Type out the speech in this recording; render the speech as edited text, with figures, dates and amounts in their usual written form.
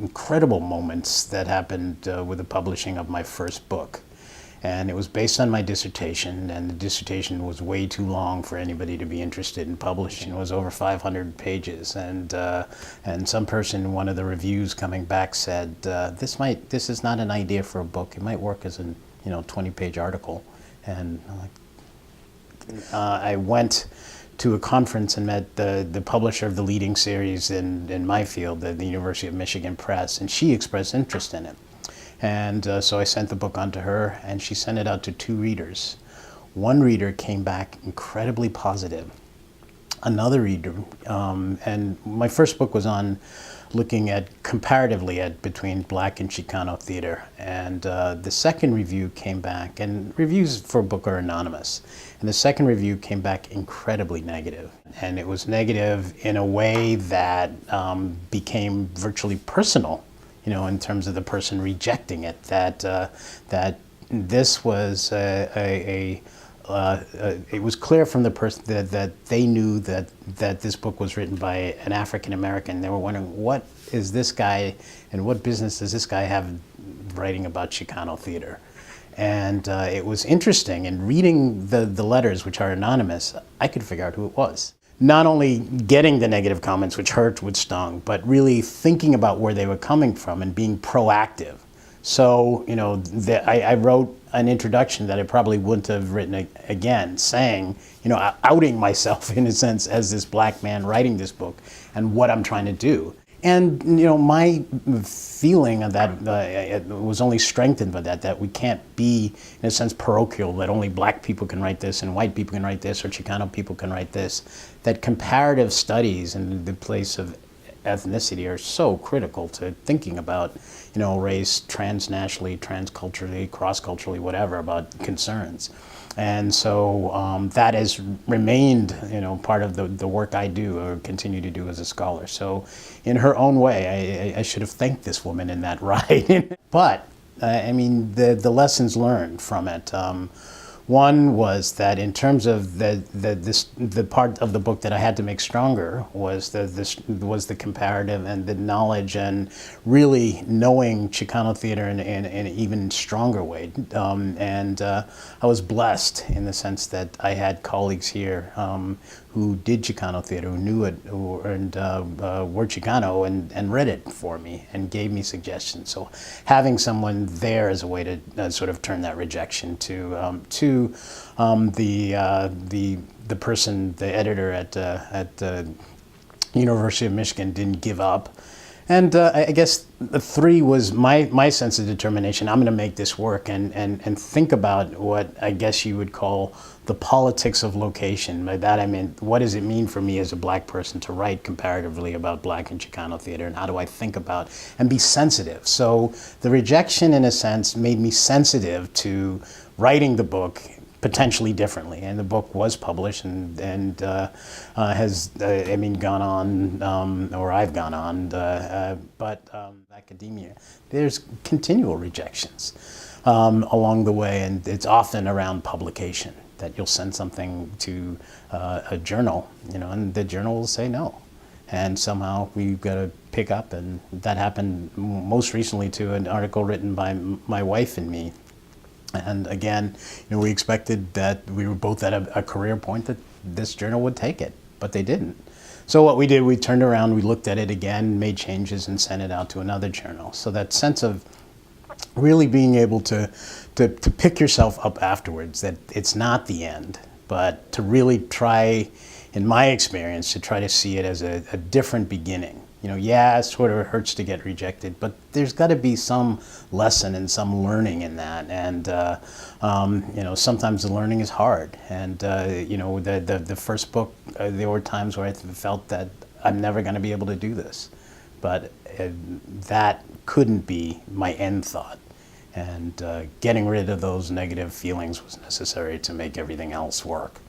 incredible moments that happened with the publishing of my first book. And it was based on my dissertation, and the dissertation was way too long for anybody to be interested in publishing. It was over 500 pages, and some person in one of the reviews coming back said, this is not an idea for a book. It might work as a 20-page article. And I went to a conference and met the publisher of the leading series in my field, the University of Michigan Press, and she expressed interest in it. And so I sent the book on to her, and she sent it out to 2 readers. One reader came back incredibly positive. Another reader, and my first book was on looking at comparatively at between Black and Chicano theater. And the second review came back, and reviews for a book are anonymous. And the second review came back incredibly negative. And it was negative in a way that became virtually personal, in terms of the person rejecting it, that this was it was clear from the person that they knew that this book was written by an African American. They were wondering, what is this guy, and what business does this guy have writing about Chicano theater? And it was interesting, in reading the letters, which are anonymous, I could figure out who it was. Not only getting the negative comments, which hurt, which stung, but really thinking about where they were coming from and being proactive. So, I wrote an introduction that I probably wouldn't have written again, saying, outing myself in a sense as this Black man writing this book and what I'm trying to do. And, my feeling of that it was only strengthened by that we can't be, in a sense, parochial, that only Black people can write this and white people can write this or Chicano people can write this. That comparative studies and the place of ethnicity are so critical to thinking about, race transnationally, transculturally, cross-culturally, whatever, about concerns. And so that has remained, part of the work I do or continue to do as a scholar. So in her own way, I should have thanked this woman in that ride. But, the lessons learned from it. One was that in terms of the part of the book that I had to make stronger was the comparative and the knowledge and really knowing Chicano theater in an even stronger way. I was blessed in the sense that I had colleagues here who did Chicano theater, who knew it, and were Chicano and read it for me and gave me suggestions. So having someone there as a way to sort of turn that rejection to the person, the editor at the University of Michigan didn't give up. And I guess the 3 was my sense of determination. I'm going to make this work and think about what I guess you would call the politics of location. By that I mean, what does it mean for me as a Black person to write comparatively about Black and Chicano theater, and how do I think about and be sensitive? So the rejection, in a sense, made me sensitive to writing the book potentially differently, and the book was published and has gone on, or I've gone on, but academia, there's continual rejections along the way, and it's often around publication that you'll send something to a journal, and the journal will say no, and somehow we've got to pick up, and that happened most recently to an article written by my wife and me. And again, we expected that we were both at a career point that this journal would take it, but they didn't. So what we did, we turned around, we looked at it again, made changes, and sent it out to another journal. So that sense of really being able to pick yourself up afterwards, that it's not the end, but to really try, in my experience, to try to see it as a different beginning. It sort of hurts to get rejected, but there's got to be some lesson and some learning in that. And, sometimes the learning is hard. And, the first book, there were times where I felt that I'm never going to be able to do this. But that couldn't be my end thought. And getting rid of those negative feelings was necessary to make everything else work.